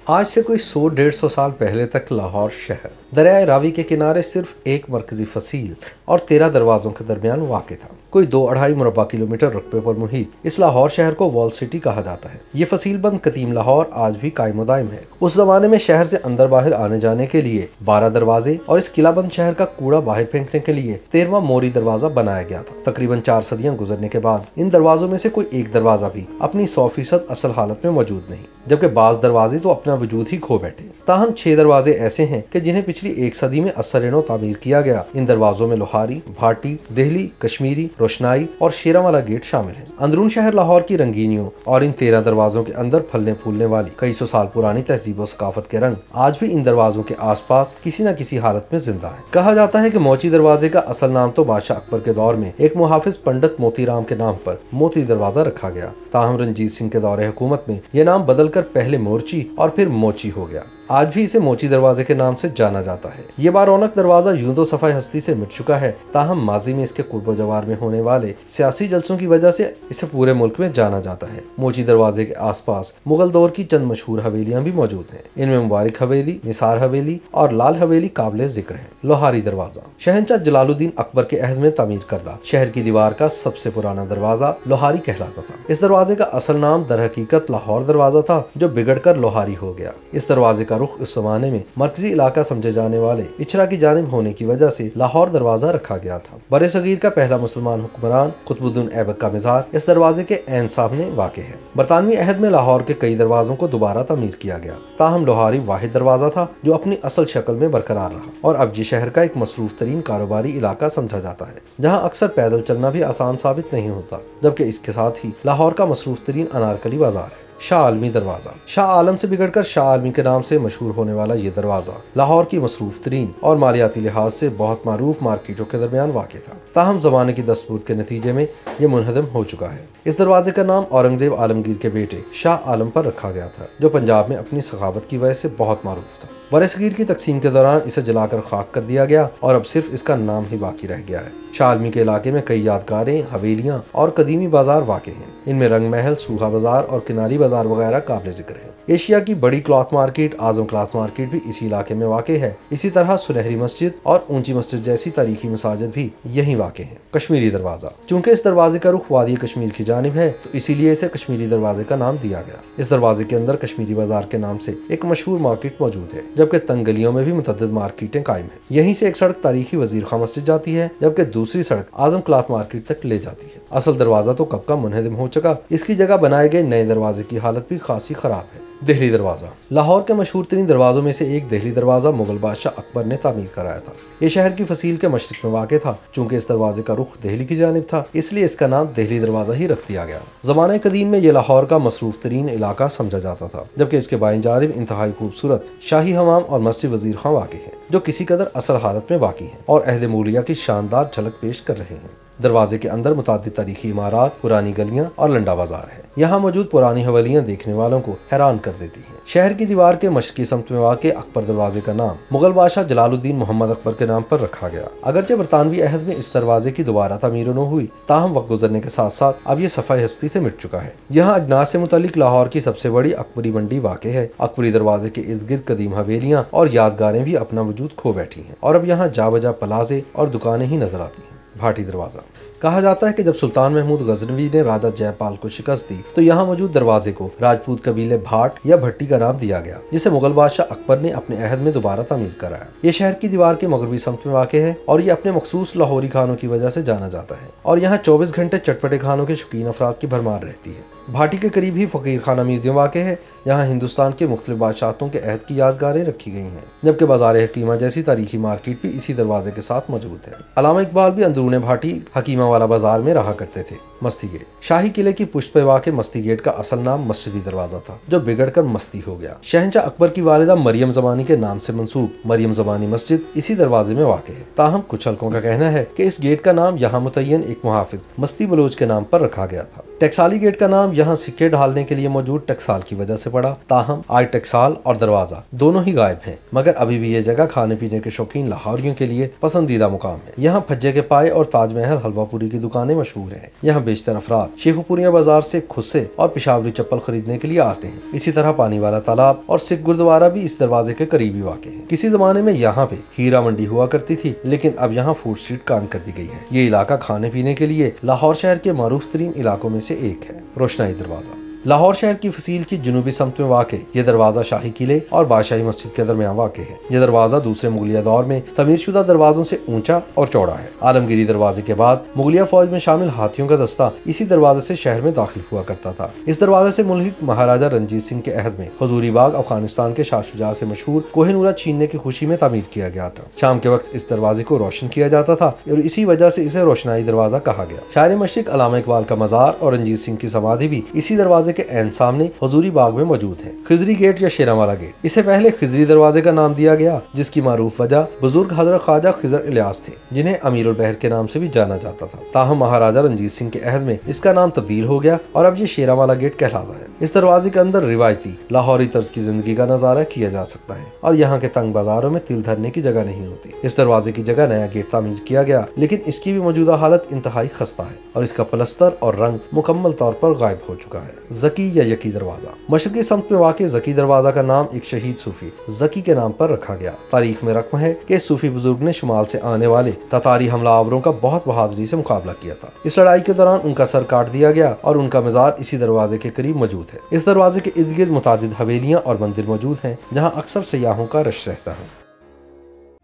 आज से कोई 100-150 साल पहले तक लाहौर शहर दरियाए रावी के किनारे सिर्फ एक मरकजी फसील और 13 दरवाजों के दरमियान वाक़ था। कोई 2-2.5 मुरब्बा किलोमीटर रकबे पर मुहित इस लाहौर शहर को वॉल सिटी कहा जाता है। ये फसील बंद कदीम लाहौर आज भी कायम व दायम है। उस जमाने में शहर से अंदर बाहर आने जाने के लिए 12 दरवाजे और इस किलाबंद शहर का कूड़ा बाहर फेंकने के लिए 13वां मोरी दरवाजा बनाया गया था। तकरीबन 4 सदियां गुजरने के बाद इन दरवाजों में से कोई एक दरवाजा भी अपनी 100% असल हालत में मौजूद नहीं, जबकि बाज दरवाजे तो अपना वजूद ही खो बैठे। ताहम 6 दरवाजे ऐसे हैं कि जिन्हें पिछली 1 सदी में असर-ए-नौ तामीर किया गया। इन दरवाजों में लोहारी, भाटी, देहली, कश्मीरी, रोशनाई और शेरावाला गेट शामिल हैं। अंदरून शहर लाहौर की रंगीनियों और इन 13 दरवाजों के अंदर फलने फूलने वाली कई सौ साल पुरानी तहजीब और सकाफत के रंग आज भी इन दरवाजों के आसपास किसी न किसी हालत में जिंदा है। कहा जाता है कि मोची दरवाजे का असल नाम तो बादशाह अकबर के दौर में एक मुहाफिज पंडित मोतीराम के नाम पर मोती दरवाजा रखा गया। ताहम रंजीत सिंह के दौरे हुकूमत में यह नाम बदलकर पहले मोर्ची और फिर मोची हो गया। आज भी इसे मोची दरवाजे के नाम से जाना जाता है। ये बारौनक दरवाजा यूं तो सफाई हस्ती से मिट चुका है, ताहम माजी में इसके कुर्ब जवार में होने वाले सियासी जलसों की वजह से इसे पूरे मुल्क में जाना जाता है। मोची दरवाजे के आसपास मुगल दौर की चंद मशहूर हवेलियां भी मौजूद हैं। इनमें मुबारक हवेली, निसार हवेली और लाल हवेली काबिल जिक्र है। लोहारी दरवाजा शहंशाह जलालुद्दीन अकबर के अहद में तामीर करदा शहर की दीवार का सबसे पुराना दरवाजा लोहारी कहलाता था। इस दरवाजे का असल नाम दर हकीकत लाहौर दरवाजा था, जो बिगड़कर लोहारी हो गया। इस दरवाजे का रुख उस जमाने में मरकजी इलाका समझे जाने वाले इचरा की जानिब होने की वजह से लाहौर दरवाजा रखा गया था। बरे सगीर का पहला मुसलमान हुक्मरान कुतुबुद्दीन ऐबक का मज़ार इस दरवाजे के ऐन सामने वाक़ है। बरतानवी अहद में लाहौर के कई दरवाजों को दोबारा तमीर किया गया, ताहम लोहारी वाहिद दरवाजा था जो अपनी असल शक्ल में बरकरार रहा और अब ये शहर का एक मसरूफ तरीन कारोबारी इलाका समझा जाता है, जहाँ अक्सर पैदल चलना भी आसान साबित नहीं होता। जबकि इसके साथ ही लाहौर का मसरूफ तरीन अनारकली बाजार है। शाह आलमी दरवाजा शाह आलम से बिगड़कर शाह आलमी के नाम से मशहूर होने वाला ये दरवाजा लाहौर की मसरूफ तरीन और मालियाती लिहाज से बहुत मारूफ मार्केटों के दरमियान वाक़ था। ताहम जमाने की दस्तूर के नतीजे में ये मुनहदम हो चुका है। इस दरवाजे का नाम औरंगजेब आलमगीर के बेटे शाह आलम पर रखा गया था, जो पंजाब में अपनी सखावत की वजह से बहुत मारूफ था। बरसगीर की तकसीम के दौरान इसे जलाकर खाक कर दिया गया और अब सिर्फ इसका नाम ही बाकी रह गया है। शाह आलमी के इलाके में कई यादगारें, हवेलियां और कदीमी बाजार वाक़ हैं। इनमें रंग महल, सूहा बाजार और किनारी बाजार वगैरह काबिल जिक्र हैं। एशिया की बड़ी क्लॉथ मार्केट आजम क्लॉथ मार्केट भी इसी इलाके में वाक़ है। इसी तरह सुनहरी मस्जिद और ऊंची मस्जिद जैसी तारीखी मसाजिद भी यहीं वाक़ हैं। कश्मीरी दरवाजा चूंकि इस दरवाजे का रुख वादी कश्मीर की जानिब है, तो इसीलिए इसे कश्मीरी दरवाजे का नाम दिया गया। इस दरवाजे के अंदर कश्मीरी बाजार के नाम से एक मशहूर मार्केट मौजूद है, जबकि तंग गलियों में भी मुतअद्दिद मार्केटें कायम हैं। यहीं से एक सड़क तारीखी वजीर खां मस्जिद जाती है, जबकि दूसरी सड़क आजम क्लॉथ मार्केट तक ले जाती है। असल दरवाजा तो कब का मुनहदम हो चुका, इसकी जगह बनाए गए नए दरवाजे की हालत भी खासी खराब है। दिल्ली दरवाजा लाहौर के मशहूर तरीन दरवाजों में से एक दिल्ली दरवाजा मुगल बादशाह अकबर ने तामीर कराया था। ये शहर की फसील के मशरिक में वाक़ था। चूंकि इस दरवाजे का रुख दिल्ली की जानिब था, इसलिए इसका नाम दिल्ली दरवाजा ही रख दिया गया। ज़माने कदीम में ये लाहौर का मसरूफ तरीन इलाका समझा जाता था, जबकि इसके बाईं जानिब इंतहाई खूबसूरत शाही हमाम और मस्जिद वजीर खां वाक़ है, जो किसी कदर असल हालत में बाकी है और अहद मूलिया की शानदार झलक पेश कर रहे हैं। दरवाजे के अंदर मुतादिद तारीखी इमारात, पुरानी गलियां और लंडा बाजार है। यहाँ मौजूद पुरानी हवेलियां देखने वालों को हैरान कर देती हैं। शहर की दीवार के मशरकी समत में वाक़ अकबर दरवाजे का नाम मुगल बादशाह जलालुद्दीन मोहम्मद अकबर के नाम पर रखा गया। अगरचे बरतानवी अहद में इस दरवाजे की दोबारा तमीर न हुई, ताहम वक्त गुजरने के साथ साथ अब ये सफाई हस्ती से मिट चुका है। यहाँ अजनास से मुतालिक लाहौर की सबसे बड़ी अकबरी मंडी वाक़ है। अकबरी दरवाजे के इर्द गिर्द कदीम हवेलियां और यादगारें भी अपना वजूद खो बैठी हैं और अब यहाँ जा बजा प्लाजे और दुकानें ही नजर आती हैं। भाटी दरवाजा कहा जाता है कि जब सुल्तान महमूद गजनवी ने राजा जयपाल को शिकस्त दी, तो यहाँ मौजूद दरवाजे को राजपूत कबीले भाट या भट्टी का नाम दिया गया, जिसे मुगल बादशाह अकबर ने अपने अहद में दोबारा तामीर कराया। ये शहर की दीवार के मगरबी समत में वाक़ है और ये अपने मखसूस लाहौरी खानों की वजह से जाना जाता है और यहाँ 24 घंटे चटपटे खानों के शौकीन अफराद की भरमार रहती है। भाटी के करीब ही फकीर खाना म्यूजियम वाक़ है। यहाँ हिंदुस्तान के मुख्तलिफ बादशाहों के अहद की यादगारें रखी गई हैं, जबकि बाजार हकीमा जैसी तारीखी मार्केट भी इसी दरवाजे के साथ मौजूद है। अल्लामा इकबाल भी अंदरूने भाटी हकीमा वाला बाजार में रहा करते थे। मस्ती गेट शाही किले की पुष्ट पे वाक़ मस्ती गेट का असल नाम मस्जिदी दरवाजा था, जो बिगड़कर मस्ती हो गया। शहंशाह अकबर की वालिदा मरियम ज़मानी के नाम से मंसूब मरियम ज़मानी मस्जिद इसी दरवाजे में वाक़ है। ताहम कुछ हल्कों का कहना है कि इस गेट का नाम यहाँ मुतय्यन एक मुहाफिज मस्ती बलोच के नाम पर रखा गया था। टकसाली गेट का नाम यहाँ सिक्के ढालने के लिए मौजूद टकसाल की वजह से पड़ा। ताहम आज टकसाल और दरवाजा दोनों ही गायब हैं, मगर अभी भी ये जगह खाने पीने के शौकीन लाहौरियों के लिए पसंदीदा मुकाम है। यहाँ फज्जे के पाए और ताजमहल हलवा पूरी की दुकानें मशहूर हैं। यहाँ बेशतर अफराद शेखुपुरिया बाजार से खुस्से और पिशावरी चप्पल खरीदने के लिए आते हैं। इसी तरह पानी वाला तालाब और सिख गुरुद्वारा भी इस दरवाजे के करीब ही वाक़ है। किसी जमाने में यहाँ पे हीरा मंडी हुआ करती थी, लेकिन अब यहाँ फूड स्ट्रीट कायम कर दी गई है। ये इलाका खाने पीने के लिए लाहौर शहर के मारूफ तरीन इलाकों में से एक है। रोशनाई दरवाजा लाहौर शहर की फसील की जनूबी समत में वाक़ ये दरवाजा शाही किले और बादशाही मस्जिद के दरमियान वाक़ है। यह दरवाजा दूसरे मुगलिया दौर में तमीरशुदा दरवाजों से ऊंचा और चौड़ा है। आलमगीरी दरवाजे के बाद मुगलिया फौज में शामिल हाथियों का दस्ता इसी दरवाजे से शहर में दाखिल हुआ करता था। इस दरवाजे से मुल्हिक महाराजा रंजीत सिंह के अहद में हजूरी बाग अफगानिस्तान के शाह शुजा से मशहूर कोहिनूरा छीनने की खुशी में तामीर किया गया था। शाम के वक्त इस दरवाजे को रोशन किया जाता था और इसी वजह से इसे रोशनाई दरवाजा कहा गया। शायर मशरिक अल्लामा इकबाल का मजार और रंजीत सिंह की समाधि भी इसी दरवाजे के ऐन सामने हजूरी बाग में मौजूद है। खिजरी गेट या शेरावाला गेट, इसे पहले खिजरी दरवाजे का नाम दिया गया, जिसकी मारूफ वजह बुजुर्ग हजरत ख्वाजा खिजर इलियास थे, जिन्हें अमीरुल बहर के नाम से भी जाना जाता था। ताहम महाराजा रंजीत सिंह के अहद में इसका नाम तब्दील हो गया और अब ये शेरावाला गेट कहलाता है। इस दरवाजे के अंदर रिवायती लाहौरी तर्ज की जिंदगी का नजारा किया जा सकता है और यहाँ के तंग बाजारों में तिल धरने की जगह नहीं होती। इस दरवाजे की जगह नया गेट तामीर किया गया, लेकिन इसकी भी मौजूदा हालत इंतहाई खस्ता है और इसका प्लस्तर और रंग मुकम्मल तौर पर गायब हो चुका है। जकी या यकी दरवाजा मशरकी समत में वाक़ जकी दरवाजा का नाम एक शहीद सूफी जकी के नाम पर रखा गया। तारीख में रकम है कि इस सूफी बुजुर्ग ने शुमाल से आने वाले ततारी हमलावरों का बहुत बहादुरी से मुकाबला किया था। इस लड़ाई के दौरान उनका सर काट दिया गया और उनका मजार इसी दरवाजे के करीब मौजूद है। इस दरवाजे के इर्द गिर्द मुतादिद हवेलियां और मंदिर मौजूद हैं, जहाँ अक्सर सयाहों का रश रहता है।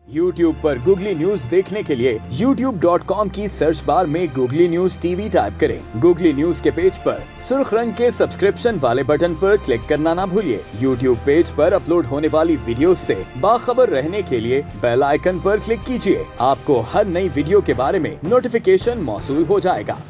YouTube पर गूगली न्यूज देखने के लिए youtube.com की सर्च बार में गूगली न्यूज टीवी टाइप करें। गूगली न्यूज के पेज पर सुर्ख रंग के सब्सक्रिप्शन वाले बटन पर क्लिक करना ना भूलिए। YouTube पेज पर अपलोड होने वाली वीडियोस से बाखबर रहने के लिए बेल आइकन पर क्लिक कीजिए। आपको हर नई वीडियो के बारे में नोटिफिकेशन मौसूल हो जाएगा।